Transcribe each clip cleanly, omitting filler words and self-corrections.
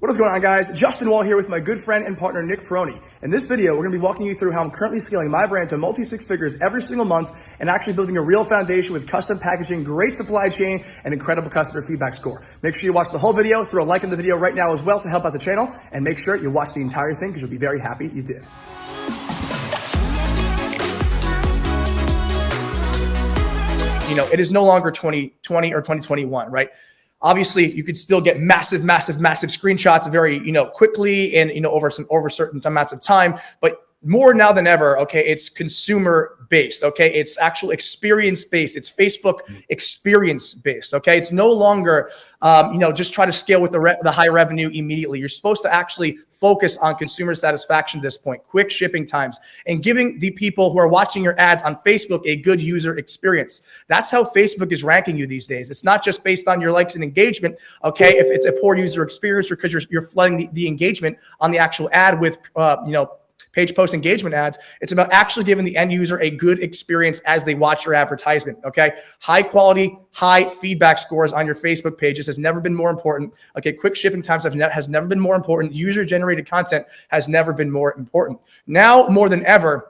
What is going on, guys? Justin Woll here with my good friend and partner, Nick Peroni. In this video, we're going to be walking you through how I'm currently scaling my brand to multi-six figures every single month and actually building a real foundation with custom packaging, great supply chain, and incredible customer feedback score. Make sure you watch the whole video, throw a like in the video right now as well to help out the channel, and make sure you watch the entire thing because you'll be very happy you did. You know, it is no longer 2020 or 2021, right? Obviously, you could still get massive screenshots very, quickly and, over certain amounts of time. But more now than ever, okay, it's consumer based, okay? It's actual experience based. It's Facebook experience based, okay? It's no longer, just try to scale with the high revenue immediately. You're supposed to actually focus on consumer satisfaction at this point, quick shipping times, and giving the people who are watching your ads on Facebook a good user experience. That's how Facebook is ranking you these days. It's not just based on your likes and engagement, okay? If it's a poor user experience or because you're flooding the engagement on the actual ad with, page post engagement ads. It's about actually giving the end user a good experience as they watch your advertisement, okay? High quality, high feedback scores on your Facebook pages has never been more important. Okay, quick shipping times has never been more important. User-generated content has never been more important. Now, more than ever,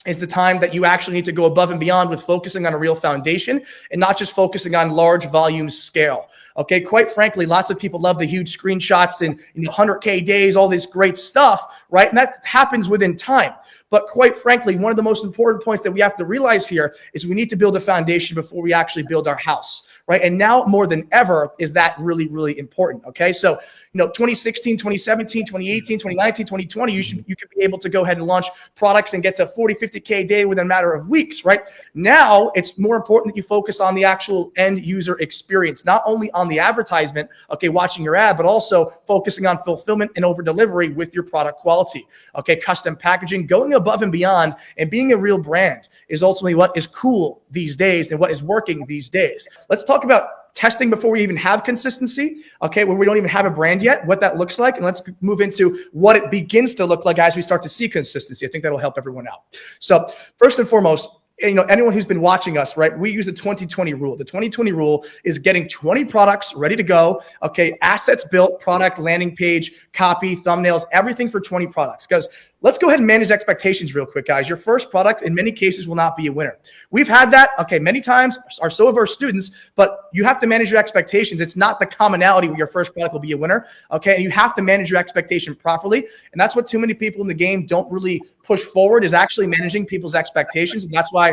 is the time that you actually need to go above and beyond with focusing on a real foundation and not just focusing on large volume scale. Okay, quite frankly, lots of people love the huge screenshots and 100K days, all this great stuff, right? And that happens within time. But quite frankly, one of the most important points that we have to realize here is we need to build a foundation before we actually build our house, right? And now more than ever is that really, really important, okay? So, 2016, 2017, 2018, 2019, 2020, you could be able to go ahead and launch products and get to 40, 50K a day within a matter of weeks, right? Now, it's more important that you focus on the actual end user experience, not only on the advertisement, okay, watching your ad, but also focusing on fulfillment and over delivery with your product quality, okay? Custom packaging, going above and beyond and being a real brand is ultimately what is cool these days and what is working these days. Let's talk about testing before we even have consistency, okay, where we don't even have a brand yet, what that looks like. And let's move into what it begins to look like as we start to see consistency. I think that'll help everyone out. So first and foremost, anyone who's been watching us, right, we use the 2020 rule. The 2020 rule is getting 20 products ready to go, okay, assets built, product, landing page, copy, thumbnails, everything for 20 products. Because let's go ahead and manage expectations real quick, guys. Your first product, in many cases, will not be a winner. We've had that, okay, many times, or so have our students, but you have to manage your expectations. It's not the commonality where your first product will be a winner, okay? And you have to manage your expectation properly. And that's what too many people in the game don't really push forward, is actually managing people's expectations. And that's why,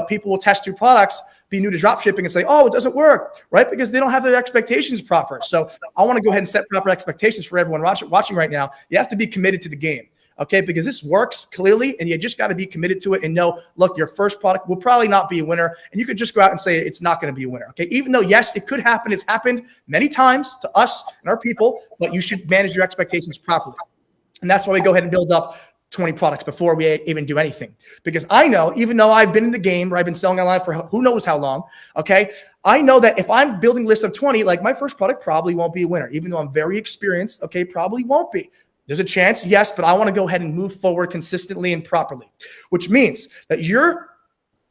people will test your products, be new to dropshipping and say, oh, it doesn't work, right? Because they don't have their expectations proper. So I want to go ahead and set proper expectations for everyone watching right now. You have to be committed to the game. Okay, because this works clearly and you just got to be committed to it and know, look, your first product will probably not be a winner. And you could just go out and say it's not going to be a winner. Okay, even though, yes, it could happen. It's happened many times to us and our people, but you should manage your expectations properly. And that's why we go ahead and build up 20 products before we even do anything. Because I know, even though I've been in the game where I've been selling online for who knows how long, okay, I know that if I'm building a list of 20, like my first product probably won't be a winner. Even though I'm very experienced, okay, probably won't be. There's a chance, yes, but I want to go ahead and move forward consistently and properly, which means that your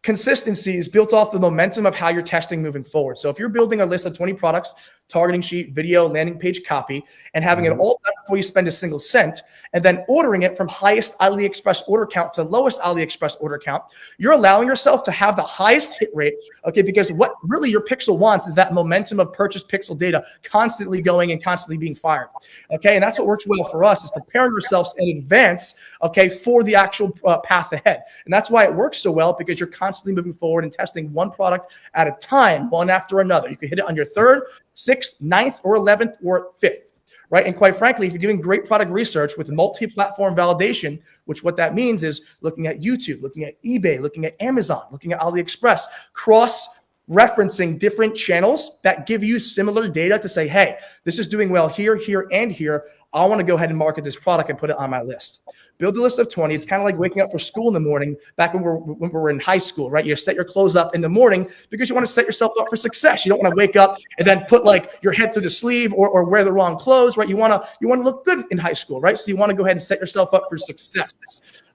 consistency is built off the momentum of how you're testing moving forward. So if you're building a list of 20 products, targeting sheet, video, landing page, copy, and having it all done before you spend a single cent, and then ordering it from highest AliExpress order count to lowest AliExpress order count, you're allowing yourself to have the highest hit rate, okay, because what really your pixel wants is that momentum of purchase pixel data constantly going and constantly being fired, okay? And that's what works well for us, is preparing ourselves in advance, okay, for the actual path ahead. And that's why it works so well, because you're constantly moving forward and testing one product at a time, one after another. You can hit it on your third, 6th, 9th, or 11th, or 5th, right? And quite frankly, if you're doing great product research with multi-platform validation, which what that means is looking at YouTube, looking at eBay, looking at Amazon, looking at AliExpress, cross-referencing different channels that give you similar data to say, hey, this is doing well here, here, and here. I want to go ahead and market this product and put it on my list. Build a list of 20. It's kind of like waking up for school in the morning back when we were in high school, right? You set your clothes up in the morning because you want to set yourself up for success. You don't want to wake up and then put like your head through the sleeve or wear the wrong clothes, right? You want to look good in high school, right? So you want to go ahead and set yourself up for success,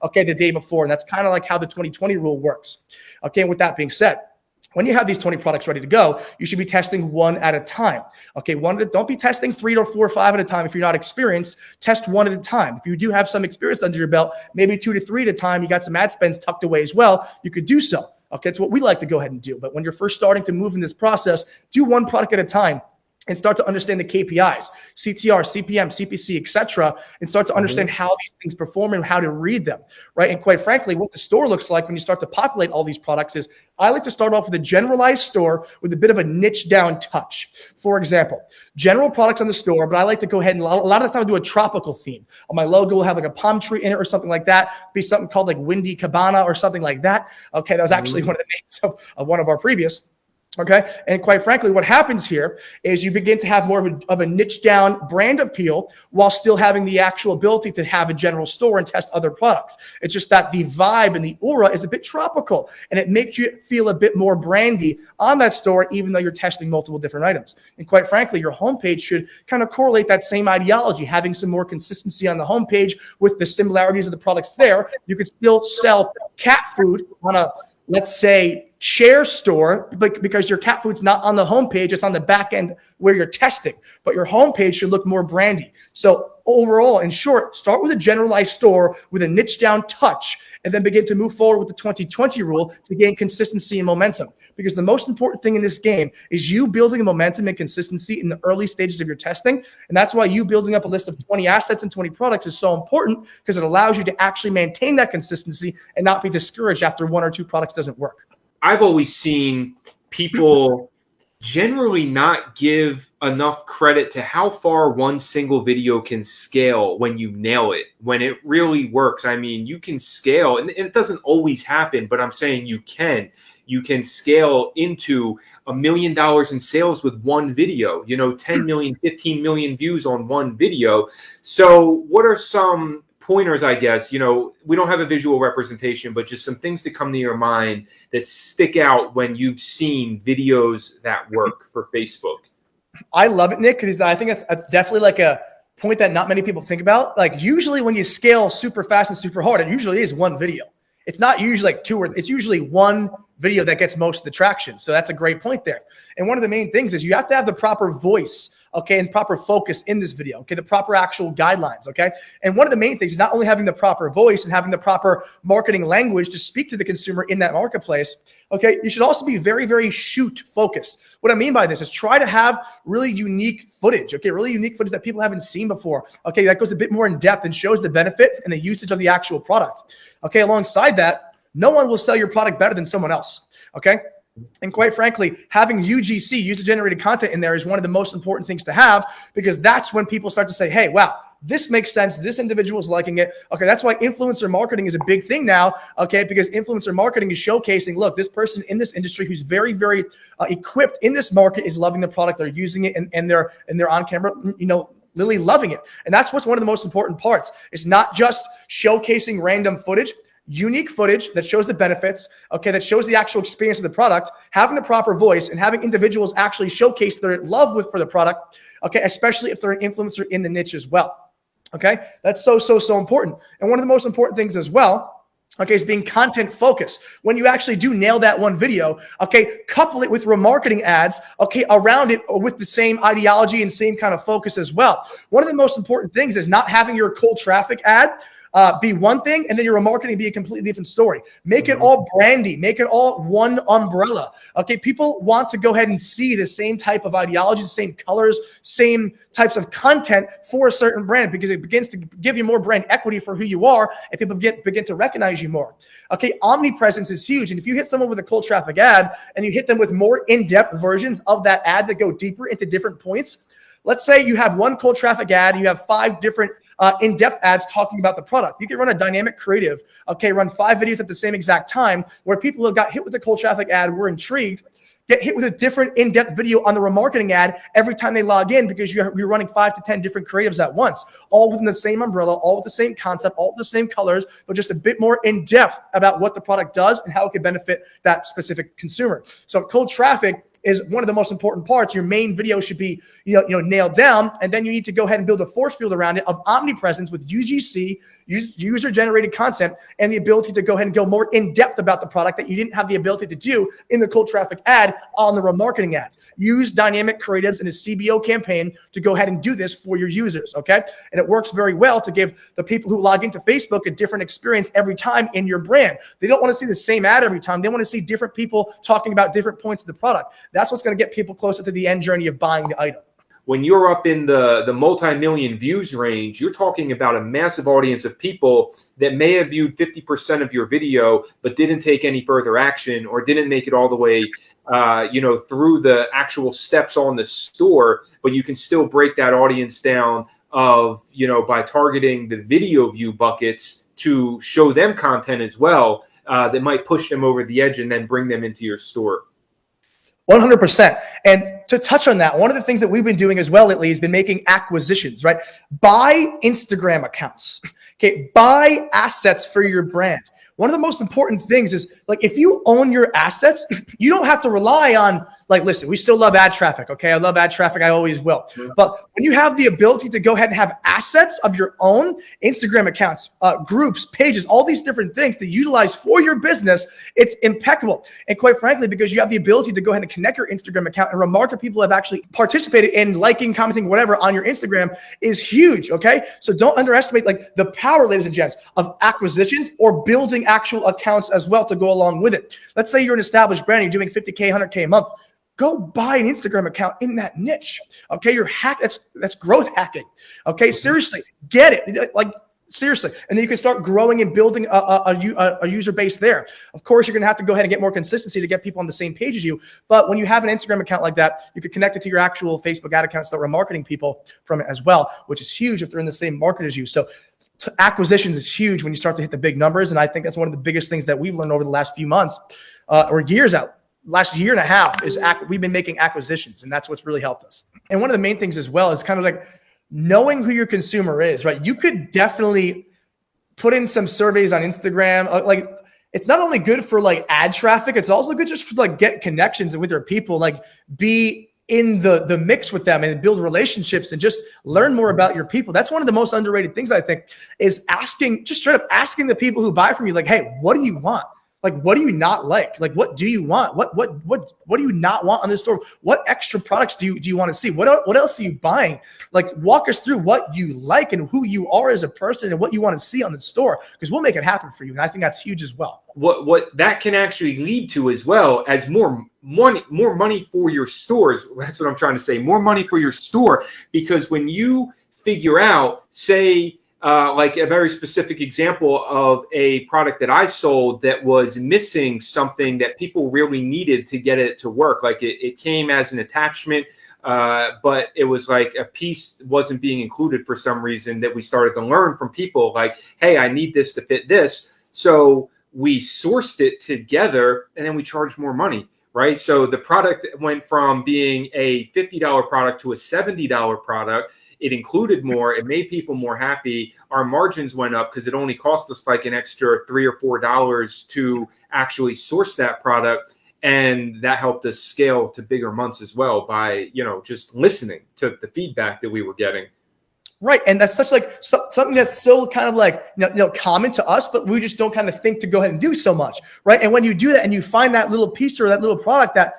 okay, the day before. And that's kind of like how the 2020 rule works. Okay, and with that being said, when you have these 20 products ready to go, you should be testing one at a time. Okay, don't be testing 3 or 4 or 5 at a time. If you're not experienced, test one at a time. If you do have some experience under your belt, maybe 2 to 3 at a time, you got some ad spends tucked away as well, you could do so. Okay, it's what we like to go ahead and do. But when you're first starting to move in this process, do one product at a time and start to understand the KPIs, CTR, CPM, CPC, etc., and start to understand how these things perform and how to read them, right? And quite frankly, what the store looks like when you start to populate all these products is, I like to start off with a generalized store with a bit of a niche down touch. For example, general products on the store, but I like to go ahead and a lot of the time do a tropical theme. On my logo will have like a palm tree in it or something like that, be something called like Windy Cabana or something like that. Okay, that was actually one of the names of one of our previous. Okay. And quite frankly, what happens here is you begin to have more of a niche down brand appeal while still having the actual ability to have a general store and test other products. It's just that the vibe and the aura is a bit tropical and it makes you feel a bit more brandy on that store, even though you're testing multiple different items. And quite frankly, your homepage should kind of correlate that same ideology, having some more consistency on the homepage with the similarities of the products there. You could still sell cat food on a, let's say, share store, but because your cat food's not on the homepage, it's on the back end where you're testing, but your homepage should look more brandy. So overall, in short, start with a generalized store with a niche down touch, and then begin to move forward with the 2020 rule to gain consistency and momentum. Because the most important thing in this game is you building a momentum and consistency in the early stages of your testing. And that's why you building up a list of 20 assets and 20 products is so important, because it allows you to actually maintain that consistency and not be discouraged after 1 or 2 products doesn't work. I've always seen people generally not give enough credit to how far one single video can scale when you nail it, when it really works. I mean, you can scale, and it doesn't always happen, but I'm saying you can. You can scale into $1 million in sales with one video, 10 million, 15 million views on one video. So what are some pointers, I guess? We don't have a visual representation, but just some things that come to your mind that stick out when you've seen videos that work for Facebook. I love it, Nick, because I think that's definitely like a point that not many people think about. Like usually when you scale super fast and super hard, it usually is one video. It's not usually like 2 or it's usually one video that gets most of the traction. So that's a great point there. And one of the main things is you have to have the proper voice, okay, and proper focus in this video, okay, the proper actual guidelines, okay? And one of the main things is not only having the proper voice and having the proper marketing language to speak to the consumer in that marketplace, okay, you should also be very, very shoot focused. What I mean by this is try to have really unique footage, okay, really unique footage that people haven't seen before, okay, that goes a bit more in depth and shows the benefit and the usage of the actual product, okay? Alongside that, no one will sell your product better than someone else, okay? And quite frankly, having UGC, user-generated content in there is one of the most important things to have, because that's when people start to say, hey, wow, this makes sense. This individual is liking it. Okay, that's why influencer marketing is a big thing now, okay, because influencer marketing is showcasing, look, this person in this industry who's very, very equipped in this market is loving the product. They're using it and they're on camera, literally loving it. And that's what's one of the most important parts. It's not just showcasing random footage. Unique footage that shows the benefits, okay, that shows the actual experience of the product, having the proper voice, and having individuals actually showcase their love for the product, okay, especially if they're an influencer in the niche as well, okay? That's so important. And one of the most important things as well, okay, is being content focused. When you actually do nail that one video, okay, couple it with remarketing ads, okay, around it with the same ideology and same kind of focus as well. One of the most important things is not having your cold traffic ad be one thing, and then your remarketing be a completely different story. Make it all brandy. Make it all one umbrella. Okay, people want to go ahead and see the same type of ideology, the same colors, same types of content for a certain brand, because it begins to give you more brand equity for who you are, and people begin to recognize you more. Okay, omnipresence is huge, and if you hit someone with a cold traffic ad and you hit them with more in-depth versions of that ad that go deeper into different points. Let's say you have one cold traffic ad and you have 5 different in-depth ads talking about the product. You can run a dynamic creative, okay, run 5 videos at the same exact time where people who got hit with the cold traffic ad were intrigued, get hit with a different in-depth video on the remarketing ad every time they log in, because you're running 5 to 10 different creatives at once, all within the same umbrella, all with the same concept, all with the same colors, but just a bit more in-depth about what the product does and how it could benefit that specific consumer. So cold traffic is one of the most important parts. Your main video should be, nailed down. And then you need to go ahead and build a force field around it of omnipresence with UGC, user-generated content, and the ability to go ahead and go more in-depth about the product that you didn't have the ability to do in the cold traffic ad on the remarketing ads. Use dynamic creatives in a CBO campaign to go ahead and do this for your users, okay? And it works very well to give the people who log into Facebook a different experience every time in your brand. They don't want to see the same ad every time. They want to see different people talking about different points of the product. That's what's going to get people closer to the end journey of buying the item. When you're up in the multi-million views range, you're talking about a massive audience of people that may have viewed 50% of your video, but didn't take any further action or didn't make it all the way, through the actual steps on the store. But you can still break that audience down by targeting the video view buckets to show them content as well that might push them over the edge and then bring them into your store. 100%. And to touch on that, one of the things that we've been doing as well lately has been making acquisitions, right? Buy Instagram accounts, okay? Buy assets for your brand. One of the most important things is, like, if you own your assets, you don't have to rely on, like, listen, we still love ad traffic, okay? I love ad traffic. I always will. But when you have the ability to go ahead and have assets of your own, Instagram accounts, groups, pages, all these different things to utilize for your business, it's impeccable. And quite frankly, because you have the ability to go ahead and connect your Instagram account and remark that people have actually participated in liking, commenting, whatever on your Instagram is huge, okay? So don't underestimate, like, the power, ladies and gents, of acquisitions or building actual accounts as well to go along with it. Let's say you're an established brand, you're doing 50K, 100K a month. Go buy an Instagram account in that niche. Okay, you're that's growth hacking. Okay, seriously, get it. Like, seriously, and then you can start growing and building a user base there. Of course, you're gonna have to go ahead and get more consistency to get people on the same page as you. But when you have an Instagram account like that, you can connect it to your actual Facebook ad accounts that we're marketing people from it as well, which is huge if they're in the same market as you. So acquisitions is huge when you start to hit the big numbers, and I think that's one of the biggest things that we've learned over the last few months or years out. Last year and a half is we've been making acquisitions, and that's what's really helped us. And one of the main things as well is kind of like knowing who your consumer is, right? You could definitely put in some surveys on Instagram. Like, it's not only good for, like, ad traffic, it's also good just for, like, get connections with your people, like, be in the mix with them and build relationships and just learn more about your people. That's one of the most underrated things, I think, is just straight up asking the people who buy from you, like, hey, what do you want? Like, what do you not like? Like, what do you want? What do you not want on this store? What extra products do you want to see? What else are you buying? Like, walk us through what you like and who you are as a person and what you want to see on the store, because we'll make it happen for you. And I think that's huge as well. What that can actually lead to as well as more money for your stores. That's what I'm trying to say. More money for your store, because when you figure out, say, like a very specific example of a product that I sold that was missing something that people really needed to get it to work. Like it came as an attachment, but it was like a piece wasn't being included for some reason that we started to learn from people, like, hey, I need this to fit this. So we sourced it together and then we charged more money, right? So the product went from being a $50 product to a $70 product. It included more. It made people more happy. Our margins went up because it only cost us like an extra $3 or $4 to actually source that product. And that helped us scale to bigger months as well by, just listening to the feedback that we were getting. Right. And that's such like something that's so kind of like, common to us, but we just don't kind of think to go ahead and do so much. Right. And when you do that and you find that little piece or that little product that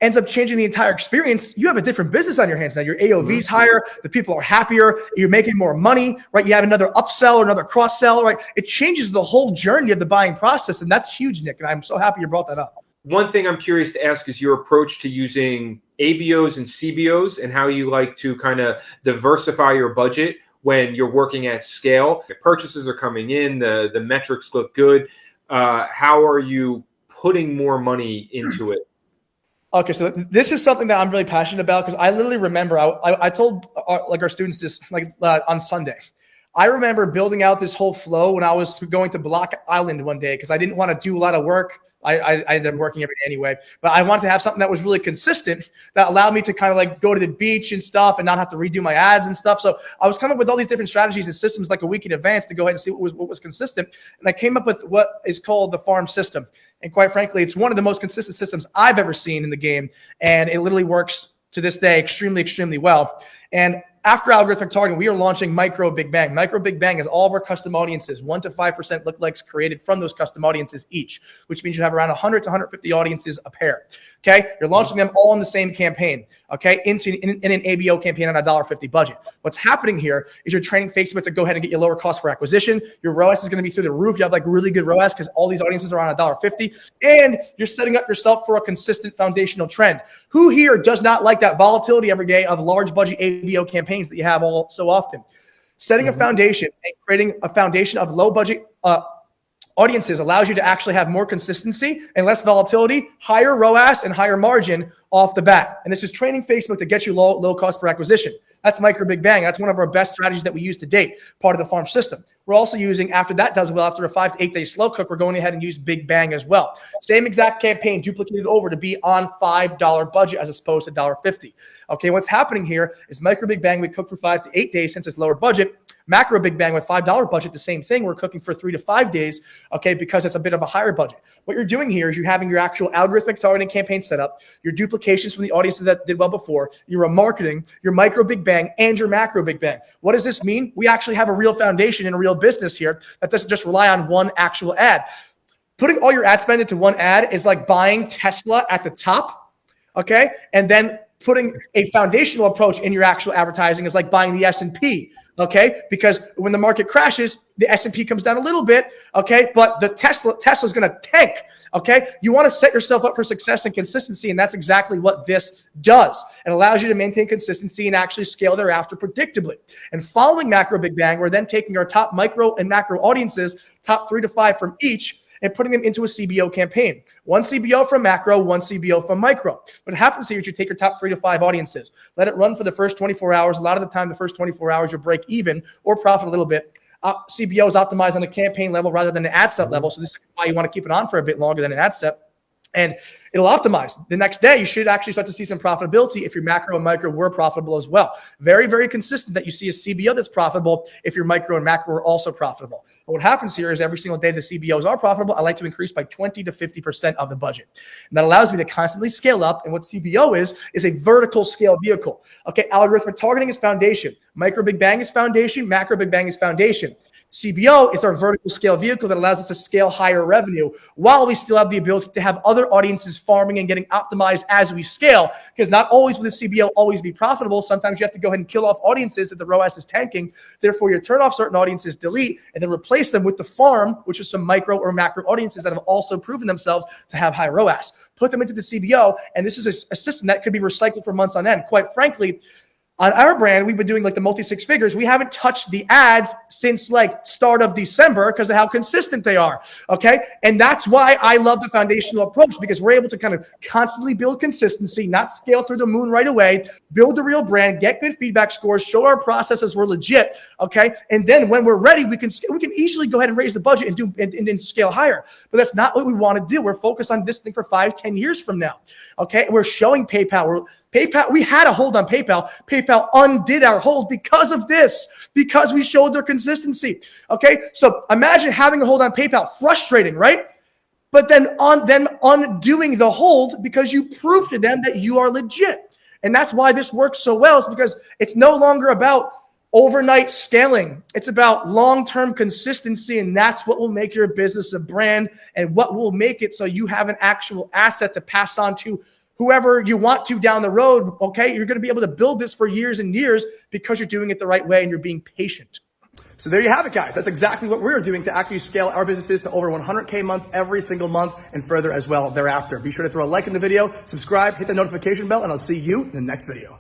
ends up changing the entire experience, you have a different business on your hands now. Your AOV is higher, the people are happier, you're making more money, right? You have another upsell or another cross sell, right? It changes the whole journey of the buying process, and that's huge, Nick. And I'm so happy you brought that up. One thing I'm curious to ask is your approach to using ABOs and CBOs and how you like to kind of diversify your budget when you're working at scale. The purchases are coming in, the metrics look good. How are you putting more money into it? Okay, so this is something that I'm really passionate about, because I literally remember I told our students this on Sunday. I remember building out this whole flow when I was going to Block Island one day because I didn't want to do a lot of work. I ended up working every day anyway, but I wanted to have something that was really consistent that allowed me to kind of like go to the beach and stuff and not have to redo my ads and stuff. So I was coming up with all these different strategies and systems like a week in advance to go ahead and see what was consistent. And I came up with what is called the farm system. And quite frankly, it's one of the most consistent systems I've ever seen in the game. And it literally works to this day extremely, extremely well. And after algorithmic targeting, we are launching Micro Big Bang. Micro Big Bang is all of our custom audiences, 1 to 5% lookalikes created from those custom audiences each, which means you have around 100 to 150 audiences a pair. Okay, you're launching them all in the same campaign. Okay, in an ABO campaign on a $1.50 budget. What's happening here is you're training Facebook to go ahead and get you lower cost per acquisition. Your ROAS is going to be through the roof. You have like really good ROAS because all these audiences are on $1.50, and you're setting up yourself for a consistent foundational trend. Who here does not like that volatility every day of large budget ABO campaigns that you have all so often? Setting a foundation and creating a foundation of low budget audiences allows you to actually have more consistency and less volatility, higher ROAS and higher margin off the bat. And this is training Facebook to get you low cost per acquisition. That's Micro Big Bang. That's one of our best strategies that we use to date, part of the farm system. We're also using, after that does well, after a 5 to 8 day slow cook, we're going ahead and use Big Bang as well. Same exact campaign duplicated over to be on $5 budget as opposed to $1.50. Okay, what's happening here is Micro Big Bang, we cook for 5 to 8 days since it's lower budget. Macro Big Bang with $5 budget, the same thing. We're cooking for 3 to 5 days, okay, because it's a bit of a higher budget. What you're doing here is you're having your actual algorithmic targeting campaign set up, your duplications from the audiences that did well before, your remarketing, your Micro Big Bang, and your Macro Big Bang. What does this mean? We actually have a real foundation and a real business here that doesn't just rely on one actual ad. Putting all your ad spend into one ad is like buying Tesla at the top, okay, and then putting a foundational approach in your actual advertising is like buying the S&P. Okay, because when the market crashes, the S&P comes down a little bit, okay, but the Tesla's going to tank, okay? You want to set yourself up for success and consistency, and that's exactly what this does. It allows you to maintain consistency and actually scale thereafter predictably. And following Macro Big Bang, we're then taking our top micro and macro audiences, top 3 to 5 from each, and putting them into a CBO campaign. 1 CBO from macro, 1 CBO from micro. What happens here is you take your top 3 to 5 audiences, let it run for the first 24 hours. A lot of the time, the first 24 hours, you'll break even or profit a little bit. CBO is optimized on a campaign level rather than an ad set level. So this is why you want to keep it on for a bit longer than an ad set. And it'll optimize. The next day, you should actually start to see some profitability if your macro and micro were profitable as well. Very, very consistent that you see a CBO that's profitable if your micro and macro are also profitable. But what happens here is every single day the CBOs are profitable, I like to increase by 20 to 50% of the budget. And that allows me to constantly scale up. And what CBO is a vertical scale vehicle. Okay, algorithmic targeting is foundation. Micro Big Bang is foundation. Macro Big Bang is foundation. CBO is our vertical scale vehicle that allows us to scale higher revenue while we still have the ability to have other audiences farming and getting optimized as we scale. Because not always will the CBO always be profitable. Sometimes you have to go ahead and kill off audiences that the ROAS is tanking. Therefore, you turn off certain audiences, delete, and then replace them with the farm, which is some micro or macro audiences that have also proven themselves to have high ROAS. Put them into the CBO, and this is a system that could be recycled for months on end. Quite frankly, on our brand, we've been doing like the multi-6 figures. We haven't touched the ads since like start of December because of how consistent they are, okay? And that's why I love the foundational approach, because we're able to kind of constantly build consistency, not scale through the moon right away, build a real brand, get good feedback scores, show our processes we're legit, okay? And then when we're ready, we can easily go ahead and raise the budget and scale higher. But that's not what we want to do. We're focused on this thing for 5-10 years from now, okay? We're showing PayPal. We had a hold on PayPal. PayPal undid our hold because of this, because we showed their consistency. Okay, so imagine having a hold on PayPal, frustrating, right? But then undoing the hold because you proved to them that you are legit. And that's why this works so well, is because it's no longer about overnight scaling. It's about long-term consistency, and that's what will make your business a brand and what will make it so you have an actual asset to pass on to whoever you want to down the road, okay? You're going to be able to build this for years and years because you're doing it the right way and you're being patient. So there you have it, guys. That's exactly what we're doing to actually scale our businesses to over 100K a month every single month and further as well thereafter. Be sure to throw a like in the video, subscribe, hit the notification bell, and I'll see you in the next video.